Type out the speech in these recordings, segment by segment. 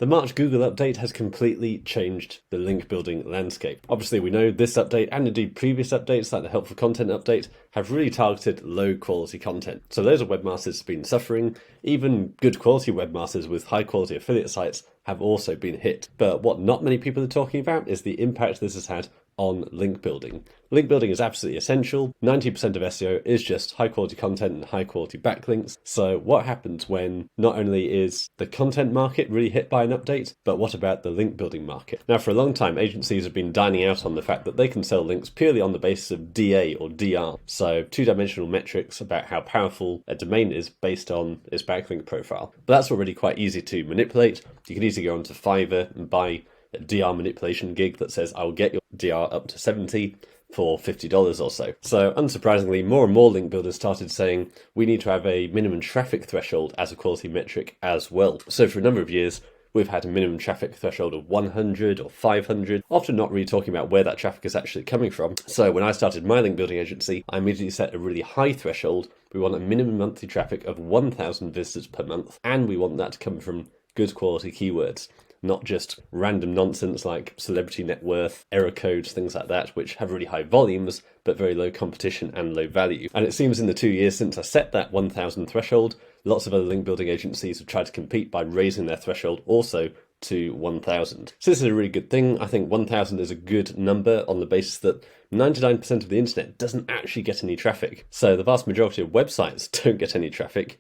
The March Google update has completely changed the link building landscape. Obviously, we know this update and indeed previous updates like the helpful content update have really targeted low quality content. So those are webmasters have been suffering. Even good quality webmasters with high quality affiliate sites have also been hit. But what not many people are talking about is the impact this has had on link building. Link building is absolutely essential. 90% of SEO is just high quality content and high quality backlinks. So what happens when not only is the content market really hit by an update, but what about the link building market? Now, for a long time, agencies have been dining out on the fact that they can sell links purely on the basis of DA or DR. So two-dimensional metrics about how powerful a domain is based on its backlink profile. But that's already quite easy to manipulate. You can easily go onto Fiverr and buy a DR manipulation gig that says, I'll get your DR up to 70 for $50 or so. So unsurprisingly, more and more link builders started saying we need to have a minimum traffic threshold as a quality metric as well. So for a number of years, we've had a minimum traffic threshold of 100 or 500, often not really talking about where that traffic is actually coming from. So when I started my link building agency, I immediately set a really high threshold. We want a minimum monthly traffic of 1,000 visitors per month, and we want that to come from good quality keywords, not just random nonsense like celebrity net worth, error codes, things like that, which have really high volumes, but very low competition and low value. And it seems in the 2 years since I set that 1,000 threshold, lots of other link building agencies have tried to compete by raising their threshold also to 1,000. So this is a really good thing. I think 1,000 is a good number on the basis that 99% of the internet doesn't actually get any traffic. So the vast majority of websites don't get any traffic.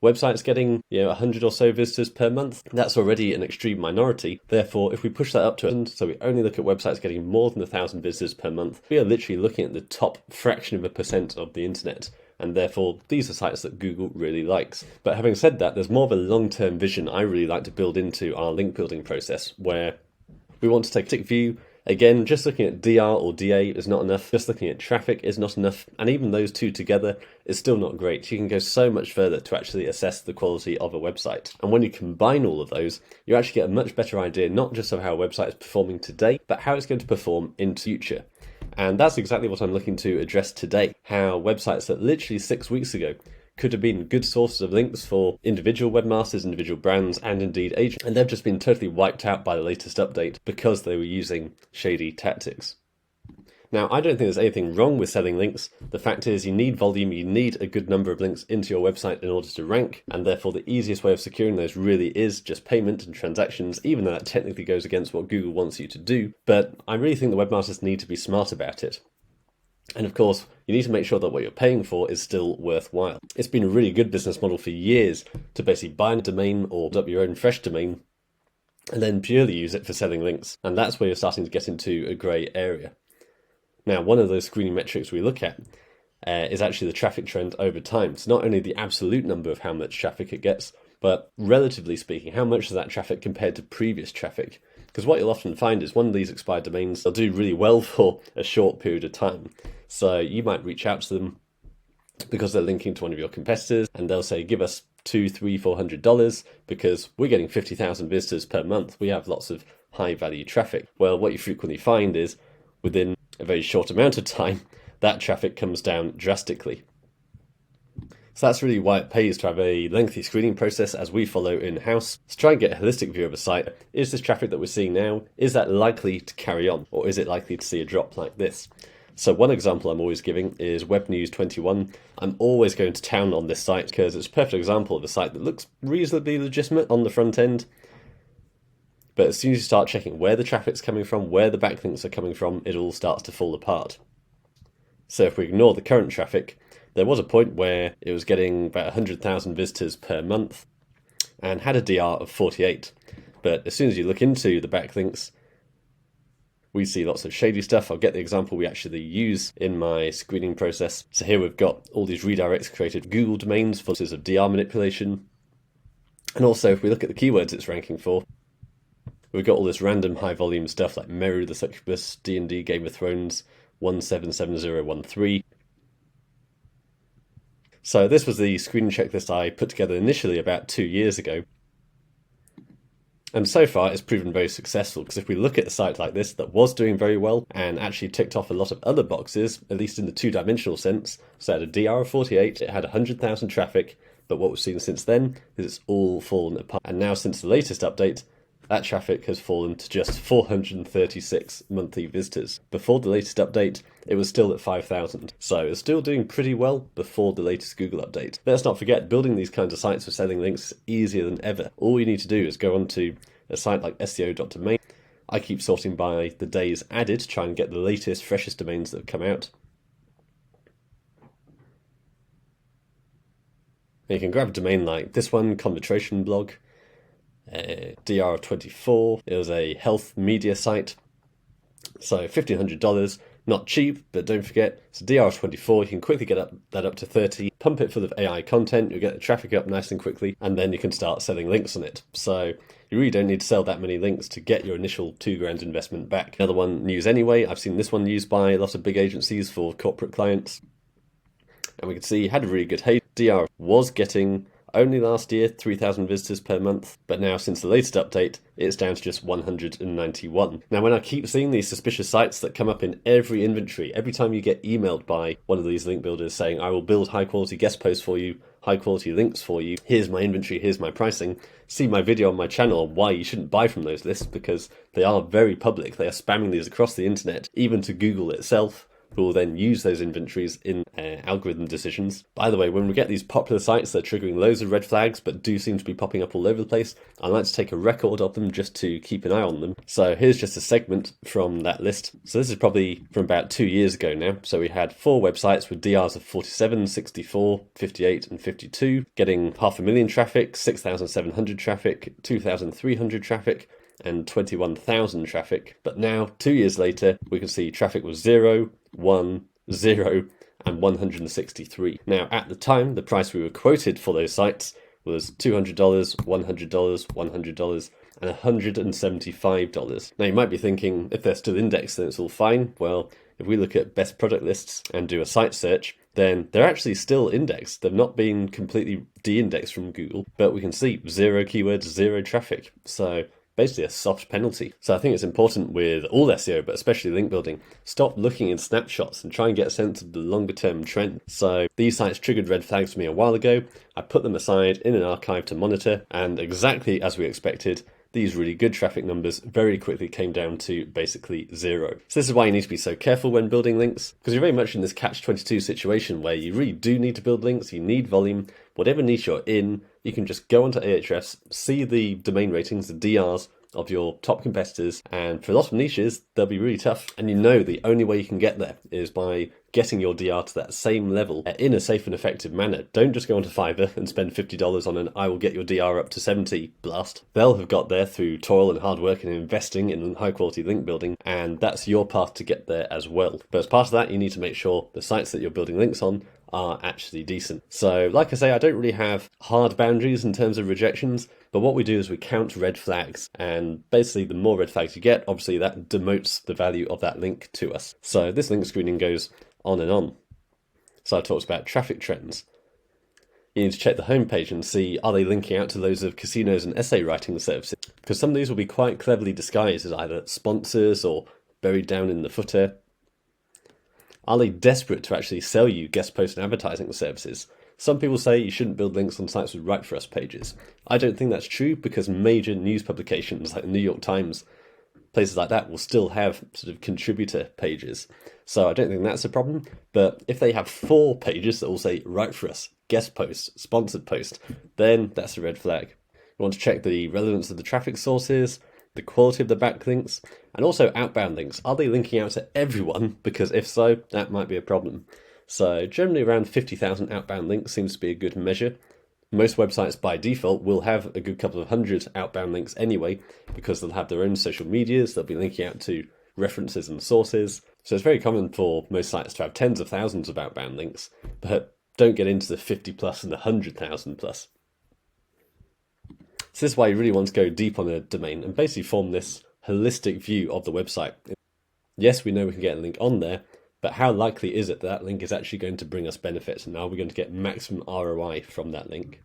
Websites getting 100 or so visitors per month, that's already an extreme minority. Therefore, if we push that up to 1,000, so we only look at websites getting more than 1,000 visitors per month, we are literally looking at the top fraction of a percent of the internet. And therefore, these are sites that Google really likes. But having said that, there's more of a long-term vision I really like to build into our link building process, where we want to take a tick view. Again, just looking at DR or DA is not enough. Just looking at traffic is not enough. And even those two together is still not great. You can go so much further to actually assess the quality of a website. And when you combine all of those, you actually get a much better idea, not just of how a website is performing today, but how it's going to perform in the future. And that's exactly what I'm looking to address today. How websites that literally 6 weeks ago could have been good sources of links for individual webmasters, individual brands, and indeed agents. And they've just been totally wiped out by the latest update because they were using shady tactics. Now, I don't think there's anything wrong with selling links. The fact is you need volume, you need a good number of links into your website in order to rank, and therefore the easiest way of securing those really is just payment and transactions, even though that technically goes against what Google wants you to do. But I really think the webmasters need to be smart about it. And of course, you need to make sure that what you're paying for is still worthwhile. It's been a really good business model for years to basically buy a domain or build up your own fresh domain and then purely use it for selling links. And that's where you're starting to get into a grey area. Now, one of those screening metrics we look at is actually the traffic trend over time. So not only the absolute number of how much traffic it gets, but relatively speaking, how much is that traffic compared to previous traffic? Because what you'll often find is one of these expired domains, they'll do really well for a short period of time. So you might reach out to them because they're linking to one of your competitors and they'll say, give us $200, $300, $400 because we're getting 50,000 visitors per month. We have lots of high value traffic. Well, what you frequently find is within a very short amount of time, that traffic comes down drastically. So that's really why it pays to have a lengthy screening process as we follow in-house to try and get a holistic view of a site. Is this traffic that we're seeing now, is that likely to carry on, or is it likely to see a drop like this? So one example I'm always giving is Web News 21. I'm always going to town on this site because it's a perfect example of a site that looks reasonably legitimate on the front end. But as soon as you start checking where the traffic's coming from, where the backlinks are coming from, it all starts to fall apart. So if we ignore the current traffic, there was a point where it was getting about 100,000 visitors per month and had a DR of 48. But as soon as you look into the backlinks, we see lots of shady stuff. I'll get the example we actually use in my screening process. So here we've got all these redirects created Google domains for sources of DR manipulation. And also, if we look at the keywords it's ranking for, we've got all this random high volume stuff like Meru, the Succubus, D&D, Game of Thrones, 177013. So this was the screening checklist I put together initially about 2 years ago. And so far it's proven very successful because if we look at a site like this that was doing very well and actually ticked off a lot of other boxes, at least in the two-dimensional sense, so it had a DR of 48, it had 100,000 traffic, but what we've seen since then is it's all fallen apart. And now since the latest update, That traffic has fallen to just 436 monthly visitors. Before the latest update, it was still at 5,000. So it's still doing pretty well before the latest Google update. Let's not forget, building these kinds of sites for selling links is easier than ever. All you need to do is go onto a site like SEO.domain. I keep sorting by the days added to try and get the latest, freshest domains that have come out. And you can grab a domain like this one, consultation blog, DR24. It was a health media site. So $1,500, not cheap, but don't forget, it's DR24. You can quickly get that up to 30, pump it full of AI content, you'll get the traffic up nice and quickly, and then you can start selling links on it. So you really don't need to sell that many links to get your initial $2,000 investment back. Another one, News Anyway. I've seen this one used by a lot of big agencies for corporate clients. And we can see it had a really good heyday. DR was getting, only last year, 3,000 visitors per month, but now since the latest update, it's down to just 191. Now, when I keep seeing these suspicious sites that come up in every inventory, every time you get emailed by one of these link builders saying, I will build high quality guest posts for you, high quality links for you, here's my inventory, here's my pricing, see my video on my channel on why you shouldn't buy from those lists, because they are very public. They are spamming these across the internet, even to Google itself, who will then use those inventories in algorithm decisions. By the way, when we get these popular sites that are triggering loads of red flags but do seem to be popping up all over the place, I like to take a record of them just to keep an eye on them. So here's just a segment from that list. So this is probably from about 2 years ago now. So we had 4 websites with DRs of 47, 64, 58 and 52, getting 500,000 traffic, 6,700 traffic, 2,300 traffic, and 21,000 traffic. But now, 2 years later, we can see traffic was 0, 1, 0, and 163. Now, at the time, the price we were quoted for those sites was $200, $100, $100, and $175. Now, you might be thinking, if they're still indexed, then it's all fine. Well, if we look at best product lists and do a site search, then they're actually still indexed. They've not been completely de-indexed from Google, but we can see 0 keywords, 0 traffic. So basically a soft penalty. So I think it's important with all SEO, but especially link building, stop looking in snapshots and try and get a sense of the longer term trend. So these sites triggered red flags for me a while ago. I put them aside in an archive to monitor, and exactly as we expected, these really good traffic numbers very quickly came down to basically 0. So this is why you need to be so careful when building links, because you're very much in this catch-22 situation where you really do need to build links, you need volume. Whatever niche you're in, you can just go onto Ahrefs, see the domain ratings, the DRs of your top competitors, and for a lot of niches, they'll be really tough. And you know the only way you can get there is by getting your DR to that same level in a safe and effective manner. Don't just go onto Fiverr and spend $50 on an I will get your DR up to 70 blast. They'll have got there through toil and hard work and investing in high quality link building, and that's your path to get there as well. But as part of that, you need to make sure the sites that you're building links on are actually decent. So like I say, I don't really have hard boundaries in terms of rejections, but what we do is we count red flags, and basically the more red flags you get, obviously that demotes the value of that link to us. So this link screening goes on and on. So I talked about traffic trends. You need to check the homepage and see, are they linking out to loads of casinos and essay writing services? Because some of these will be quite cleverly disguised as either sponsors or buried down in the footer. Are they desperate to actually sell you guest post and advertising services? Some people say you shouldn't build links on sites with Write For Us pages. I don't think that's true, because major news publications like the New York Times, places like that, will still have sort of contributor pages. So I don't think that's a problem. But if they have 4 pages that all say Write For Us, guest post, sponsored post, then that's a red flag. You want to check the relevance of the traffic sources, the quality of the backlinks, and also outbound links. Are they linking out to everyone? Because if so, that might be a problem. So generally around 50,000 outbound links seems to be a good measure. Most websites by default will have a good couple of hundred outbound links anyway, because they'll have their own social medias, they'll be linking out to references and sources. So it's very common for most sites to have tens of thousands of outbound links, but don't get into the 50 plus and the 100,000 plus. So this is why you really want to go deep on a domain and basically form this holistic view of the website. Yes, we know we can get a link on there, but how likely is it that that link is actually going to bring us benefits, and are we going to get maximum ROI from that link?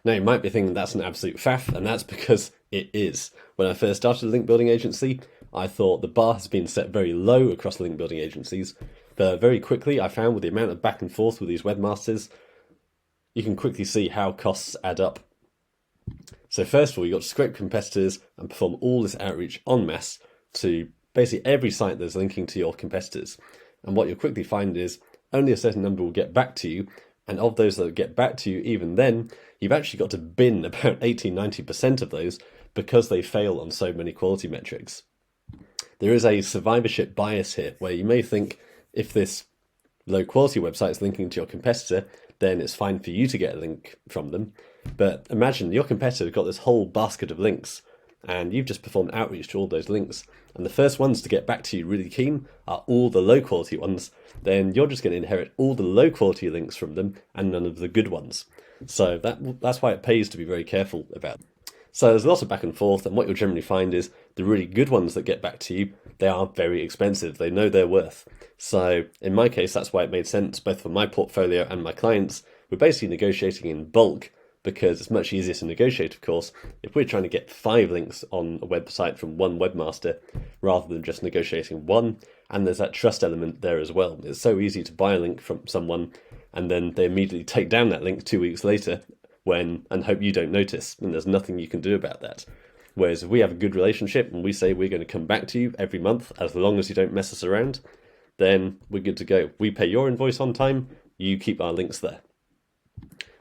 Now, you might be thinking that's an absolute faff, and that's because it is. When I first started a link building agency, I thought the bar has been set very low across link building agencies, but very quickly I found with the amount of back and forth with these webmasters, you can quickly see how costs add up. So first of all, you've got to scrape competitors and perform all this outreach en masse to basically every site that's linking to your competitors. And what you'll quickly find is only a certain number will get back to you. And of those that get back to you, even then, you've actually got to bin about 80-90% of those because they fail on so many quality metrics. There is a survivorship bias here where you may think if this low quality website is linking to your competitor, then it's fine for you to get a link from them. But imagine your competitor got this whole basket of links and you've just performed outreach to all those links. And the first ones to get back to you really keen are all the low quality ones. Then you're just going to inherit all the low quality links from them and none of the good ones. So that's why it pays to be very careful about. So there's a lot of back and forth, and what you'll generally find is the really good ones that get back to you, they are very expensive. They know their worth. So in my case, that's why it made sense, both for my portfolio and my clients. We're basically negotiating in bulk because it's much easier to negotiate, of course, if we're trying to get 5 links on a website from one webmaster rather than just negotiating one. And there's that trust element there as well. It's so easy to buy a link from someone and then they immediately take down that link 2 weeks later and hope you don't notice, and there's nothing you can do about that. Whereas if we have a good relationship and we say we're going to come back to you every month as long as you don't mess us around, then we're good to go. We pay your invoice on time, you keep our links there.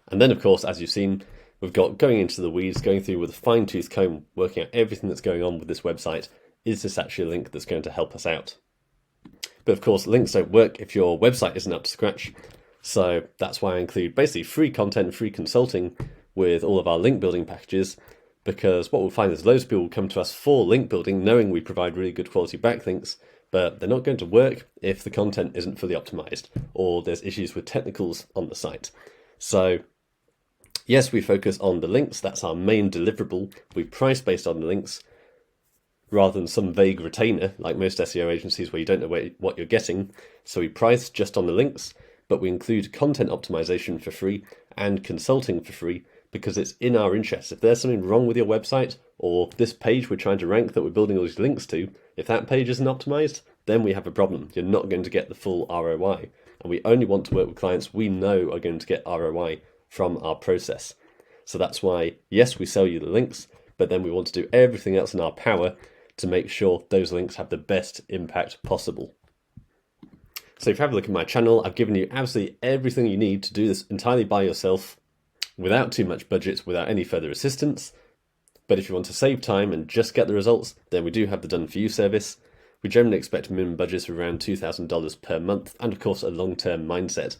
And then, of course, as you've seen, we've got going into the weeds, going through with a fine-tooth comb, working out everything that's going on with this website. Is this actually a link that's going to help us out? But of course, links don't work if your website isn't up to scratch. So that's why I include basically free content, free consulting with all of our link building packages, because what we'll find is loads of people will come to us for link building, knowing we provide really good quality backlinks, but they're not going to work if the content isn't fully optimized or there's issues with technicals on the site. So yes, we focus on the links. That's our main deliverable. We price based on the links rather than some vague retainer like most SEO agencies where you don't know what you're getting. So we price just on the links, but we include content optimization for free and consulting for free because it's in our interest. If there's something wrong with your website or this page we're trying to rank that we're building all these links to, if that page isn't optimized, then we have a problem. You're not going to get the full ROI. And we only want to work with clients we know are going to get ROI from our process. So that's why, yes, we sell you the links, but then we want to do everything else in our power to make sure those links have the best impact possible. So if you have a look at my channel, I've given you absolutely everything you need to do this entirely by yourself without too much budget, without any further assistance. But if you want to save time and just get the results, then we do have the Done For You service. We generally expect minimum budgets of around $2,000 per month and of course a long-term mindset.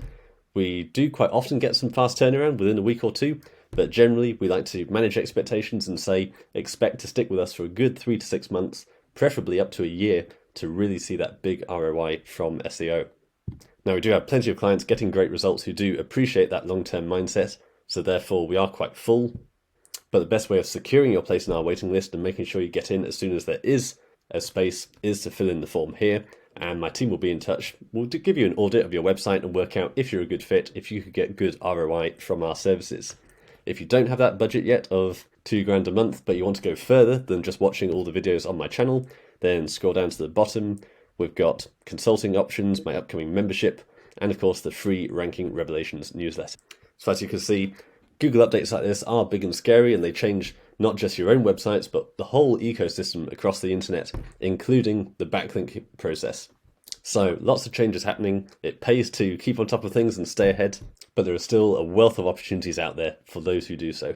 We do quite often get some fast turnaround within a week or two, but generally we like to manage expectations and say expect to stick with us for a good 3 to 6 months, preferably up to a year, to really see that big ROI from SEO. Now we do have plenty of clients getting great results who do appreciate that long-term mindset, so therefore we are quite full. But the best way of securing your place in our waiting list and making sure you get in as soon as there is a space is to fill in the form here, and my team will be in touch. We'll give you an audit of your website and work out if you're a good fit, if you could get good ROI from our services. If you don't have that budget yet of $2,000 a month, but you want to go further than just watching all the videos on my channel, then scroll down to the bottom. We've got consulting options, my upcoming membership, and of course the free Ranking Revelations newsletter. So as you can see, Google updates like this are big and scary, and they change not just your own websites, but the whole ecosystem across the internet, including the backlink process. So lots of changes happening. It pays to keep on top of things and stay ahead, but there are still a wealth of opportunities out there for those who do so.